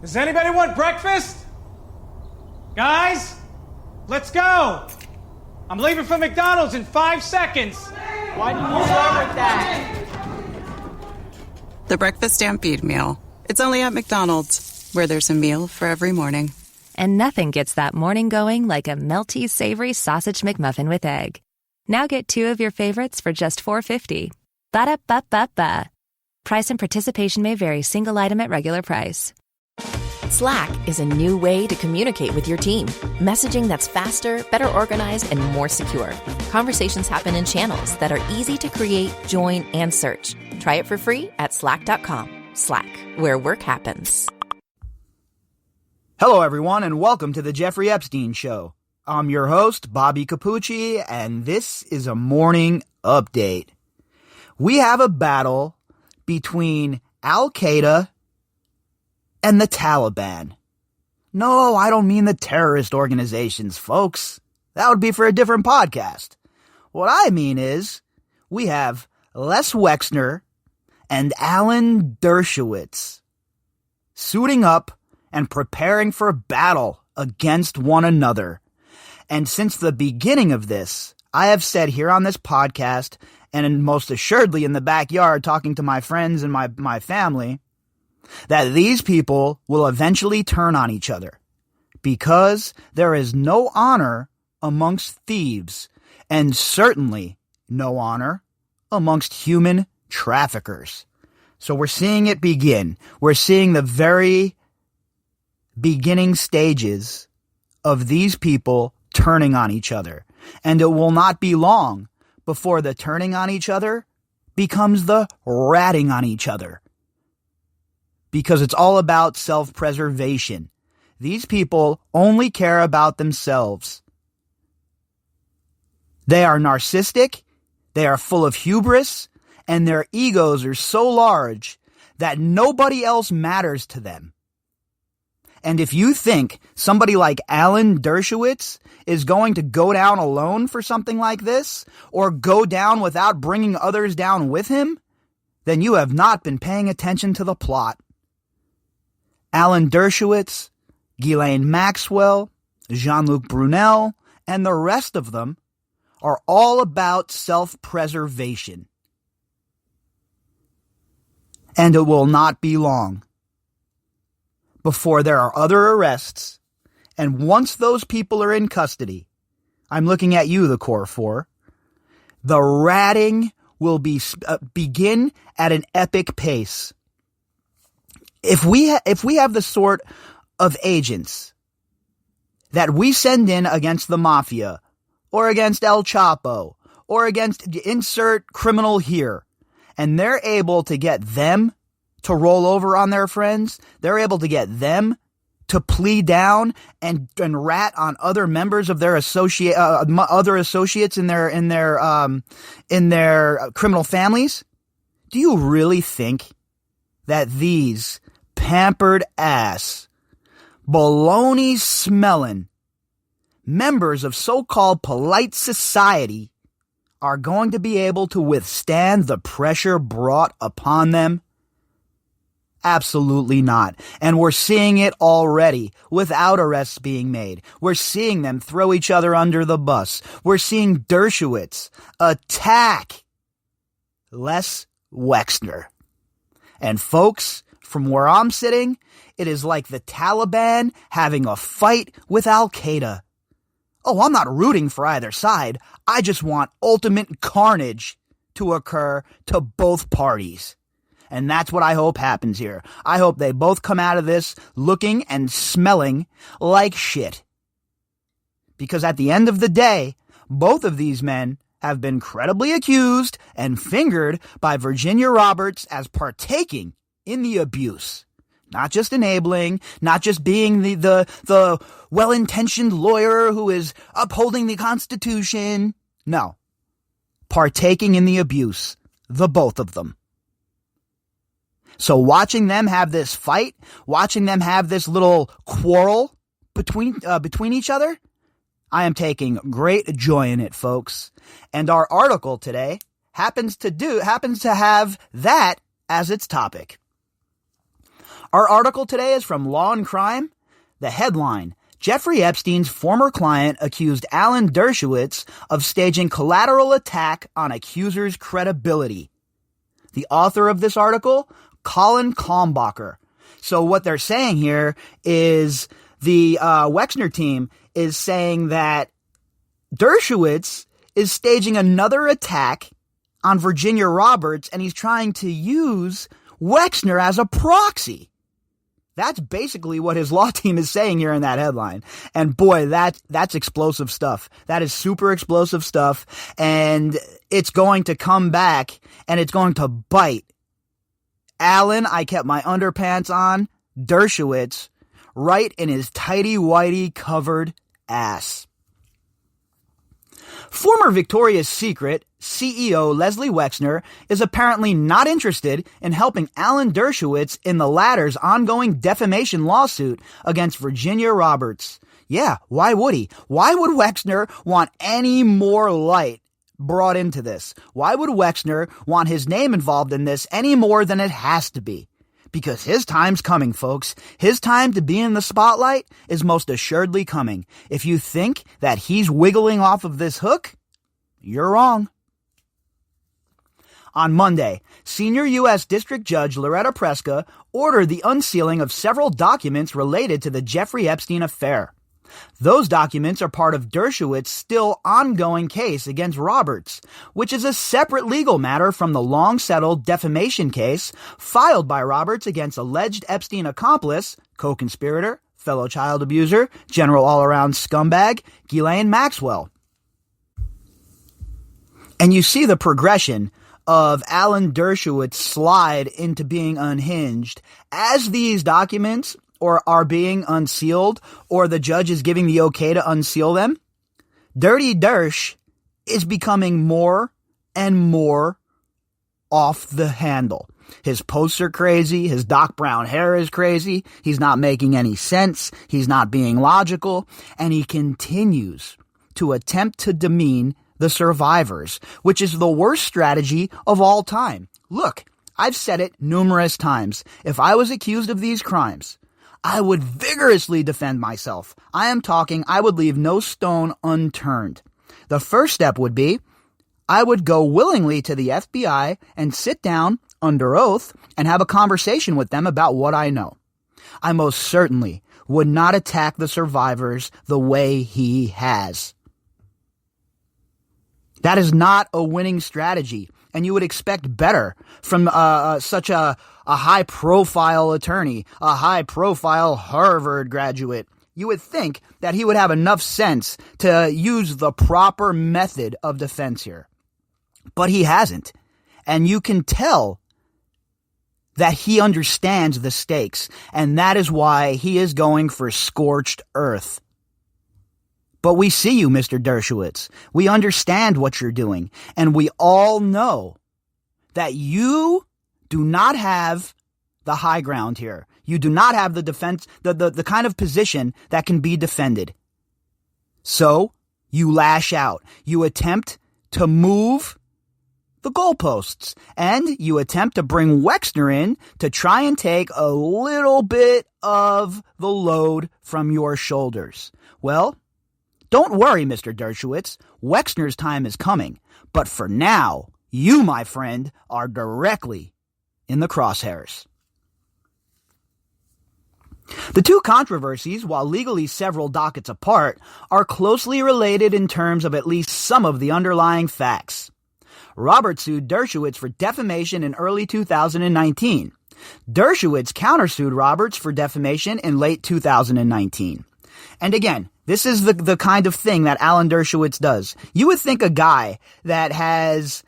Does anybody want breakfast? Guys, let's go. I'm leaving for McDonald's in 5 seconds. Why did you start with that? The Breakfast Stampede Meal. It's only at McDonald's, where there's a meal for every morning. And nothing gets that morning going like a melty, savory sausage McMuffin with egg. Now get 2 of your favorites for just $4.50. Ba-da-ba-ba-ba. Price and participation may vary. Single item at regular price. Slack is a new way to communicate with your team. Messaging that's faster, better organized, and more secure. Conversations happen in channels that are easy to create, join, and search. Try it for free at slack.com. Slack, where work happens. Hello, everyone, and welcome to the Jeffrey Epstein Show. I'm your host, Bobbycapucci, and this is a morning update. We have a battle between Al-Qaeda and the Taliban. No, I don't mean the terrorist organizations, folks. That would be for a different podcast. What I mean is, we have Les Wexner and Alan Dershowitz suiting up and preparing for battle against one another. And since the beginning of this, I have said here on this podcast, and most assuredly in the backyard talking to my friends and my family, that these people will eventually turn on each other, because there is no honor amongst thieves, and certainly no honor amongst human traffickers. So we're seeing it begin. We're seeing the very beginning stages of these people turning on each other. And it will not be long before the turning on each other becomes the ratting on each other. Because it's all about self-preservation. These people only care about themselves. They are narcissistic, they are full of hubris, and their egos are so large that nobody else matters to them. And if you think somebody like Alan Dershowitz is going to go down alone for something like this, or go down without bringing others down with him, then you have not been paying attention to the plot. Alan Dershowitz, Ghislaine Maxwell, Jean-Luc Brunel, and the rest of them are all about self-preservation. And it will not be long before there are other arrests, and once those people are in custody, I'm looking at you, the Core 4, the ratting will begin at an epic pace. If we have the sort of agents that we send in against the mafia, or against El Chapo, or against insert criminal here, and they're able to get them to roll over on their friends, they're able to get them to plea down and rat on other members of their other associates in their criminal families. Do you really think that these pampered ass, baloney smelling members of so-called polite society are going to be able to withstand the pressure brought upon them? Absolutely not. And we're seeing it already without arrests being made. We're seeing them throw each other under the bus. We're seeing Dershowitz attack Les Wexner. And folks, from where I'm sitting, it is like the Taliban having a fight with Al-Qaeda. Oh, I'm not rooting for either side. I just want ultimate carnage to occur to both parties. And that's what I hope happens here. I hope they both come out of this looking and smelling like shit. Because at the end of the day, both of these men have been credibly accused and fingered by Virginia Roberts as partaking in the abuse. Not just enabling, not just being the well-intentioned lawyer who is upholding the Constitution. No. Partaking in the abuse. The both of them. So watching them have this fight, watching them have this little quarrel between each other, I am taking great joy in it, folks. And our article today happens to have that as its topic. Our article today is from Law and Crime. The headline: Jeffrey Epstein's former client accused Alan Dershowitz of staging collateral attack on accuser's credibility. The author of this article, Colin Kalmbacher. So what they're saying here is the Wexner team is saying that Dershowitz is staging another attack on Virginia Roberts, and he's trying to use Wexner as a proxy. That's basically what his law team is saying here in that headline. And boy, that's explosive stuff. That is super explosive stuff. And it's going to come back and it's going to bite Alan, I kept my underpants on, Dershowitz, right in his tighty-whitey covered ass. Former Victoria's Secret CEO Leslie Wexner is apparently not interested in helping Alan Dershowitz in the latter's ongoing defamation lawsuit against Virginia Roberts. Yeah, why would he? Why would Wexner want any more light brought into this? Why would Wexner want his name involved in this any more than it has to be? Because his time's coming, folks. His time to be in the spotlight is most assuredly coming. If you think that he's wiggling off of this hook, you're wrong. On Monday, Senior U.S. District Judge Loretta Preska ordered the unsealing of several documents related to the Jeffrey Epstein affair. Those documents are part of Dershowitz's still ongoing case against Roberts, which is a separate legal matter from the long-settled defamation case filed by Roberts against alleged Epstein accomplice, co-conspirator, fellow child abuser, general all-around scumbag, Ghislaine Maxwell. And you see the progression of Alan Dershowitz's slide into being unhinged as these documents are being unsealed, or the judge is giving the okay to unseal them. Dirty Dersh is becoming more and more off the handle. His posts are crazy. His Doc Brown hair is crazy. He's not making any sense. He's not being logical. And he continues to attempt to demean the survivors, which is the worst strategy of all time. Look, I've said it numerous times. If I was accused of these crimes, I would vigorously defend myself. I would leave no stone unturned. The first step would be, I would go willingly to the FBI and sit down under oath and have a conversation with them about what I know. I most certainly would not attack the survivors the way he has. That is not a winning strategy, and you would expect better from such a high-profile attorney, a high-profile Harvard graduate. You would think that he would have enough sense to use the proper method of defense here. But he hasn't, and you can tell that he understands the stakes, and that is why he is going for scorched earth. But we see you, Mr. Dershowitz. We understand what you're doing. And we all know that you do not have the high ground here. You do not have the defense, the kind of position that can be defended. So you lash out. You attempt to move the goalposts. And you attempt to bring Wexner in to try and take a little bit of the load from your shoulders. Well, don't worry, Mr. Dershowitz. Wexner's time is coming. But for now, you, my friend, are directly in the crosshairs. The two controversies, while legally several dockets apart, are closely related in terms of at least some of the underlying facts. Roberts sued Dershowitz for defamation in early 2019. Dershowitz countersued Roberts for defamation in late 2019. And again, this is the kind of thing that Alan Dershowitz does. You would think a guy that has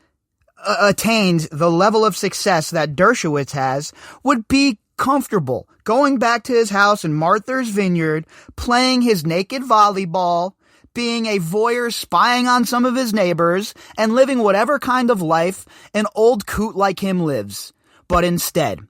attained the level of success that Dershowitz has would be comfortable going back to his house in Martha's Vineyard, playing his naked volleyball, being a voyeur, spying on some of his neighbors, and living whatever kind of life an old coot like him lives. But instead,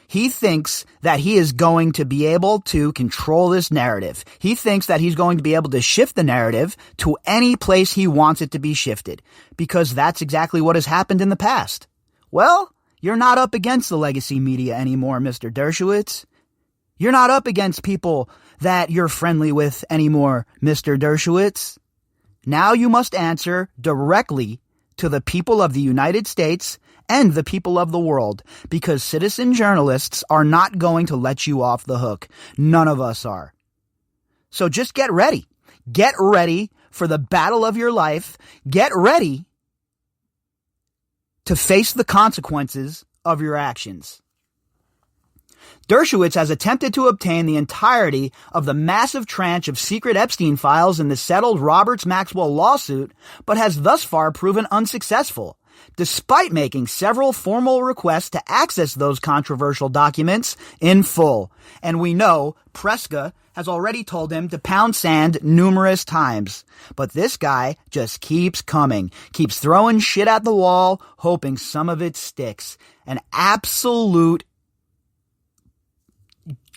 he thinks that he is going to be able to control this narrative. He thinks that he's going to be able to shift the narrative to any place he wants it to be shifted, because that's exactly what has happened in the past. Well, you're not up against the legacy media anymore, Mr. Dershowitz. You're not up against people that you're friendly with anymore, Mr. Dershowitz. Now you must answer directly to the people of the United States and the people of the world, because citizen journalists are not going to let you off the hook. None of us are. So just get ready. Get ready for the battle of your life. Get ready to face the consequences of your actions. Dershowitz has attempted to obtain the entirety of the massive tranche of secret Epstein files in the settled Roberts-Maxwell lawsuit, but has thus far proven unsuccessful, despite making several formal requests to access those controversial documents in full. And we know Preska has already told him to pound sand numerous times. But this guy just keeps coming, keeps throwing shit at the wall, hoping some of it sticks. An absolute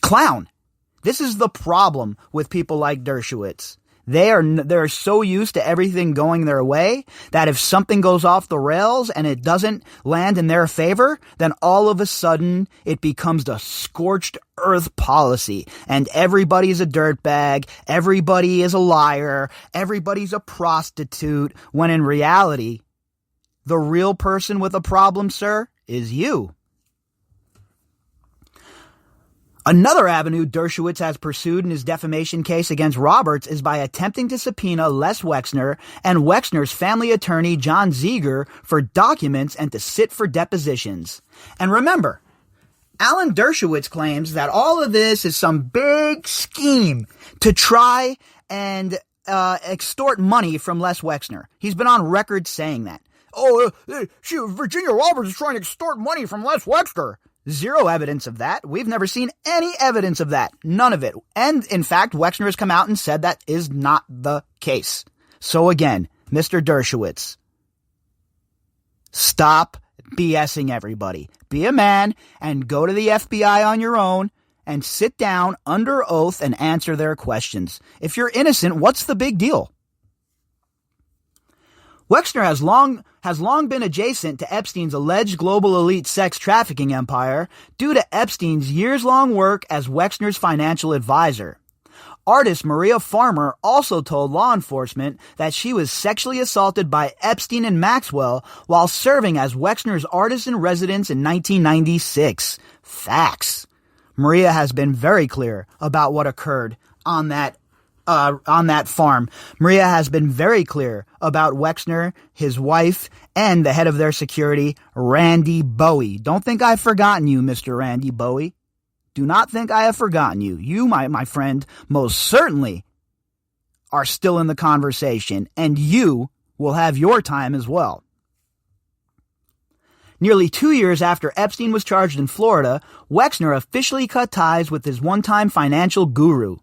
clown. This is the problem with people like Dershowitz. They're so used to everything going their way that if something goes off the rails and it doesn't land in their favor, then all of a sudden it becomes the scorched earth policy, and everybody's a dirtbag, everybody is a liar, everybody's a prostitute, when in reality, the real person with a problem, sir, is you. Another avenue Dershowitz has pursued in his defamation case against Roberts is by attempting to subpoena Les Wexner and Wexner's family attorney John Zeger for documents and to sit for depositions. And remember, Alan Dershowitz claims that all of this is some big scheme to try and extort money from Les Wexner. He's been on record saying that. Virginia Roberts is trying to extort money from Les Wexner. Zero evidence of that. We've never seen any evidence of that. None of it. And, in fact, Wexner has come out and said that is not the case. So again, Mr. Dershowitz, stop BSing everybody. Be a man and go to the FBI on your own and sit down under oath and answer their questions. If you're innocent, what's the big deal? Wexner has long been adjacent to Epstein's alleged global elite sex trafficking empire due to Epstein's years-long work as Wexner's financial advisor. Artist Maria Farmer also told law enforcement that she was sexually assaulted by Epstein and Maxwell while serving as Wexner's artist in residence in 1996. Facts. Maria has been very clear about what occurred on that farm. Maria has been very clear about Wexner, his wife, and the head of their security, Randy Bowie. Don't think I've forgotten you, Mr. Randy Bowie. Do not think I have forgotten you. You, my friend, most certainly are still in the conversation, and you will have your time as well. Nearly 2 years after Epstein was charged in Florida, Wexner officially cut ties with his one-time financial guru.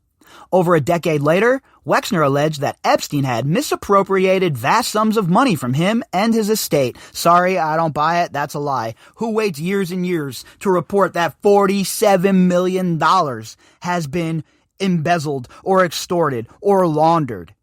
Over a decade later, Wexner alleged that Epstein had misappropriated vast sums of money from him and his estate. Sorry, I don't buy it. That's a lie. Who waits years and years to report that $47 million has been embezzled or extorted or laundered?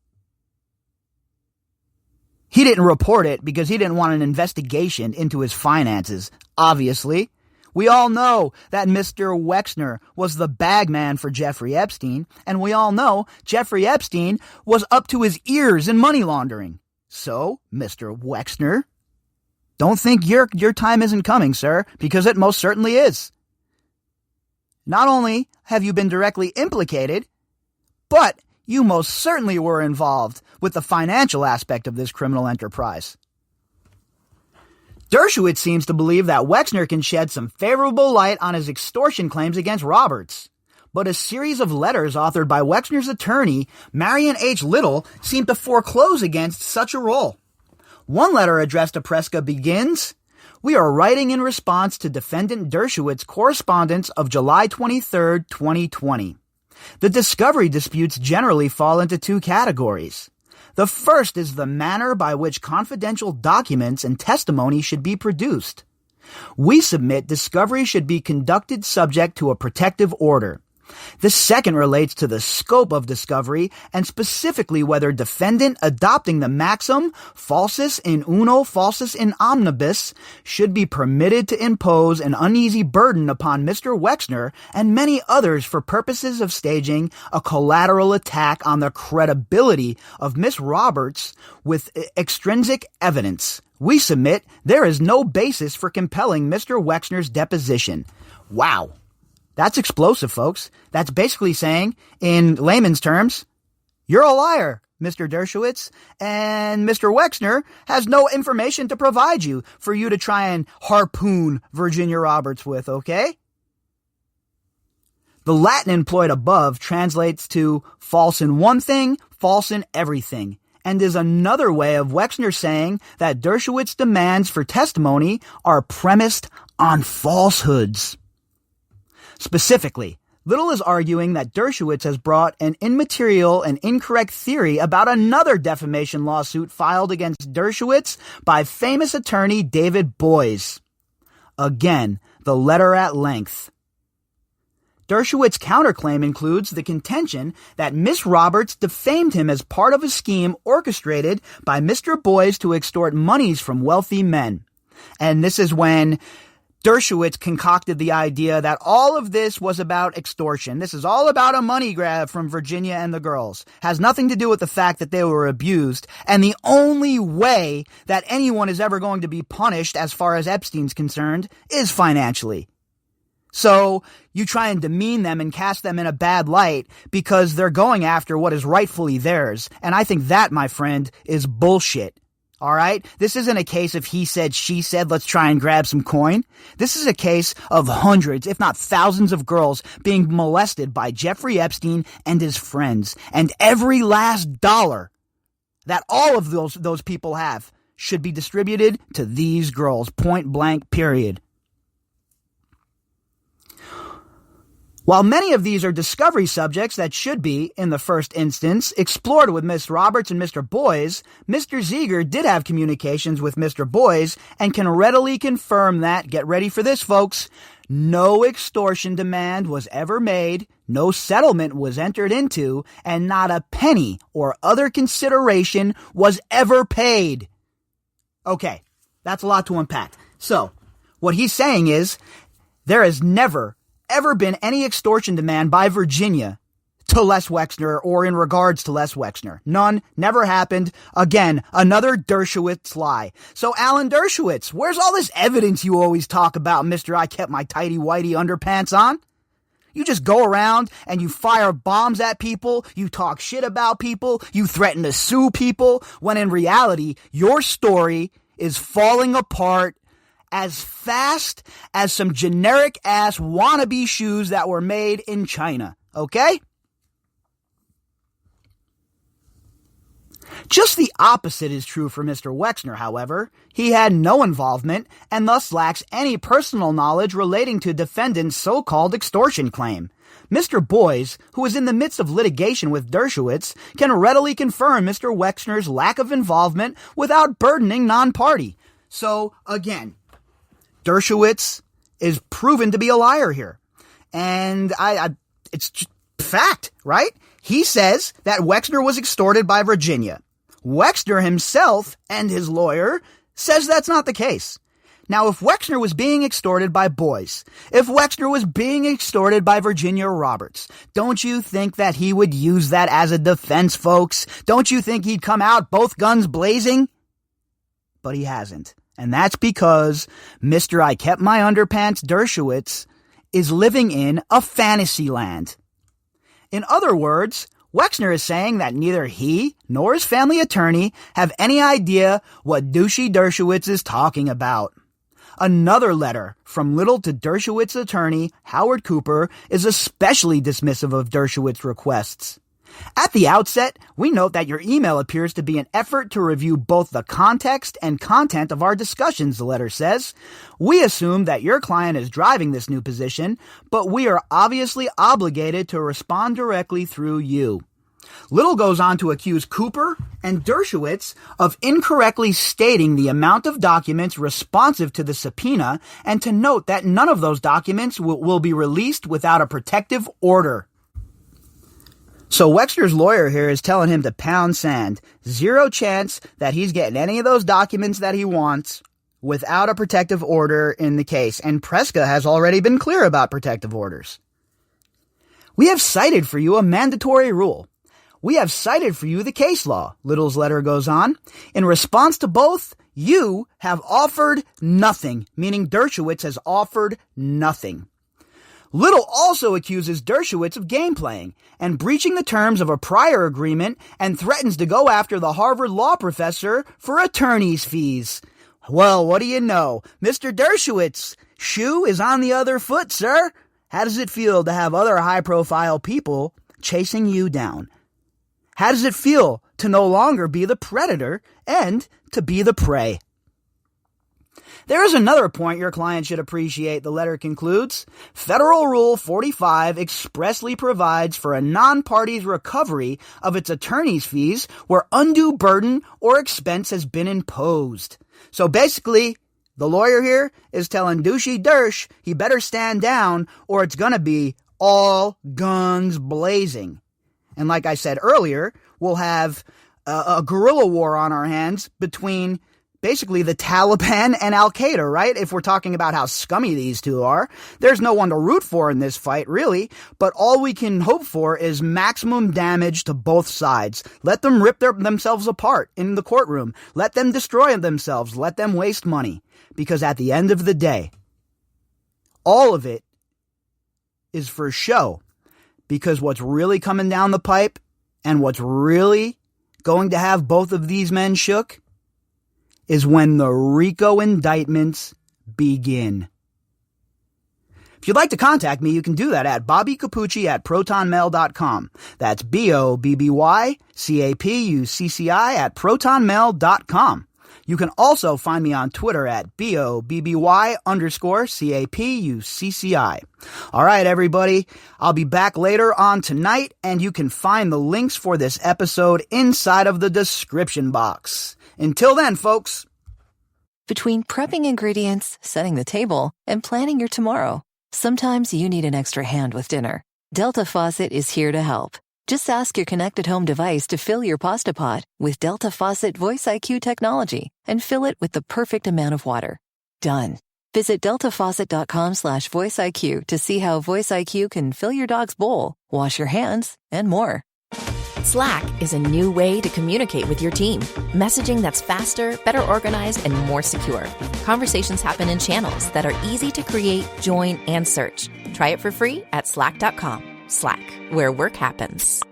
He didn't report it because he didn't want an investigation into his finances, obviously. We all know that Mr. Wexner was the bag man for Jeffrey Epstein, and we all know Jeffrey Epstein was up to his ears in money laundering. So, Mr. Wexner, don't think your time isn't coming, sir, because it most certainly is. Not only have you been directly implicated, but you most certainly were involved with the financial aspect of this criminal enterprise. Dershowitz seems to believe that Wexner can shed some favorable light on his extortion claims against Roberts. But a series of letters authored by Wexner's attorney, Marion H. Little, seem to foreclose against such a role. One letter addressed to Preska begins, "We are writing in response to defendant Dershowitz's correspondence of July 23, 2020. The discovery disputes generally fall into two categories. The first is the manner by which confidential documents and testimony should be produced. We submit discovery should be conducted subject to a protective order. The second relates to the scope of discovery and specifically whether defendant adopting the maxim falsus in uno falsus in omnibus should be permitted to impose an uneasy burden upon Mr. Wexner and many others for purposes of staging a collateral attack on the credibility of Miss Roberts with extrinsic evidence. We submit there is no basis for compelling Mr. Wexner's deposition. Wow. That's explosive, folks. That's basically saying, in layman's terms, you're a liar, Mr. Dershowitz, and Mr. Wexner has no information to provide you for you to try and harpoon Virginia Roberts with, okay? The Latin employed above translates to false in one thing, false in everything, and is another way of Wexner saying that Dershowitz's demands for testimony are premised on falsehoods. Specifically, Little is arguing that Dershowitz has brought an immaterial and incorrect theory about another defamation lawsuit filed against Dershowitz by famous attorney David Boies. Again, the letter at length. Dershowitz's counterclaim includes the contention that Miss Roberts defamed him as part of a scheme orchestrated by Mr. Boies to extort monies from wealthy men. And this is when Dershowitz concocted the idea that all of this was about extortion. This is all about a money grab from Virginia and the girls. Has nothing to do with the fact that they were abused. And the only way that anyone is ever going to be punished as far as Epstein's concerned is financially. So you try and demean them and cast them in a bad light because they're going after what is rightfully theirs. And I think that, my friend, is bullshit. All right? This isn't a case of he said, she said, let's try and grab some coin. This is a case of hundreds, if not thousands of girls being molested by Jeffrey Epstein and his friends. And every last dollar that all of those people have should be distributed to these girls, point blank, period. While many of these are discovery subjects that should be, in the first instance, explored with Miss Roberts and Mr. Boies, Mr. Zeger did have communications with Mr. Boies and can readily confirm that, get ready for this, folks, no extortion demand was ever made, no settlement was entered into, and not a penny or other consideration was ever paid. Okay, that's a lot to unpack. So, what he's saying is, there has never ever been any extortion demand by Virginia to Les Wexner or in regards to Les Wexner. None. Never happened. Again, another Dershowitz lie. So Alan Dershowitz, where's all this evidence you always talk about, Mr. I kept my tighty-whitey underpants on? You just go around and you fire bombs at people, you talk shit about people, you threaten to sue people, when in reality, your story is falling apart as fast as some generic-ass wannabe shoes that were made in China, okay? Just the opposite is true for Mr. Wexner, however. He had no involvement and thus lacks any personal knowledge relating to defendant's so-called extortion claim. Mr. Boies, who is in the midst of litigation with Dershowitz, can readily confirm Mr. Wexner's lack of involvement without burdening non-party. So, again, Dershowitz is proven to be a liar here. And it's just fact, right? He says that Wexner was extorted by Virginia. Wexner himself and his lawyer says that's not the case. Now, if Wexner was being extorted by Boies, if Wexner was being extorted by Virginia Roberts, don't you think that he would use that as a defense, folks? Don't you think he'd come out both guns blazing? But he hasn't. And that's because Mr. I kept my underpants Dershowitz is living in a fantasy land. In other words, Wexner is saying that neither he nor his family attorney have any idea what douchey Dershowitz is talking about. Another letter from Little to Dershowitz's attorney, Howard Cooper, is especially dismissive of Dershowitz's requests. At the outset, we note that your email appears to be an effort to review both the context and content of our discussions, the letter says. We assume that your client is driving this new position, but we are obviously obligated to respond directly through you. Little goes on to accuse Cooper and Dershowitz of incorrectly stating the amount of documents responsive to the subpoena, and to note that none of those documents will be released without a protective order. So Wexner's lawyer here is telling him to pound sand. Zero chance that he's getting any of those documents that he wants without a protective order in the case. And Preska has already been clear about protective orders. We have cited for you a mandatory rule. We have cited for you the case law, Little's letter goes on. In response to both, you have offered nothing, meaning Dershowitz has offered nothing. Little also accuses Dershowitz of game playing and breaching the terms of a prior agreement, and threatens to go after the Harvard law professor for attorney's fees. Well, what do you know? Mr. Dershowitz, shoe is on the other foot, sir. How does it feel to have other high-profile people chasing you down? How does it feel to no longer be the predator and to be the prey? There is another point your client should appreciate, the letter concludes. Federal Rule 45 expressly provides for a non-party's recovery of its attorney's fees where undue burden or expense has been imposed. So basically, the lawyer here is telling Douchey Dersh he better stand down or it's gonna be all guns blazing. And like I said earlier, we'll have a guerrilla war on our hands between basically the Taliban and Al-Qaeda, right? If we're talking about how scummy these two are. There's no one to root for in this fight, really. But all we can hope for is maximum damage to both sides. Let them rip themselves apart in the courtroom. Let them destroy themselves. Let them waste money. Because at the end of the day, all of it is for show. Because what's really coming down the pipe and what's really going to have both of these men shook is when the RICO indictments begin. If you'd like to contact me, you can do that at bobbycapucci@protonmail.com. That's BOBBYCAPUCCI@protonmail.com. You can also find me on Twitter at BOBBY_CAPUCCI. All right, everybody. I'll be back later on tonight, and you can find the links for this episode inside of the description box. Until then, folks. Between prepping ingredients, setting the table, and planning your tomorrow, sometimes you need an extra hand with dinner. Delta Faucet is here to help. Just ask your connected home device to fill your pasta pot with Delta Faucet Voice IQ technology and fill it with the perfect amount of water. Done. Visit deltafaucet.com/voiceIQ to see how Voice IQ can fill your dog's bowl, wash your hands, and more. Slack is a new way to communicate with your team. Messaging that's faster, better organized, and more secure. Conversations happen in channels that are easy to create, join, and search. Try it for free at slack.com. Slack, where work happens.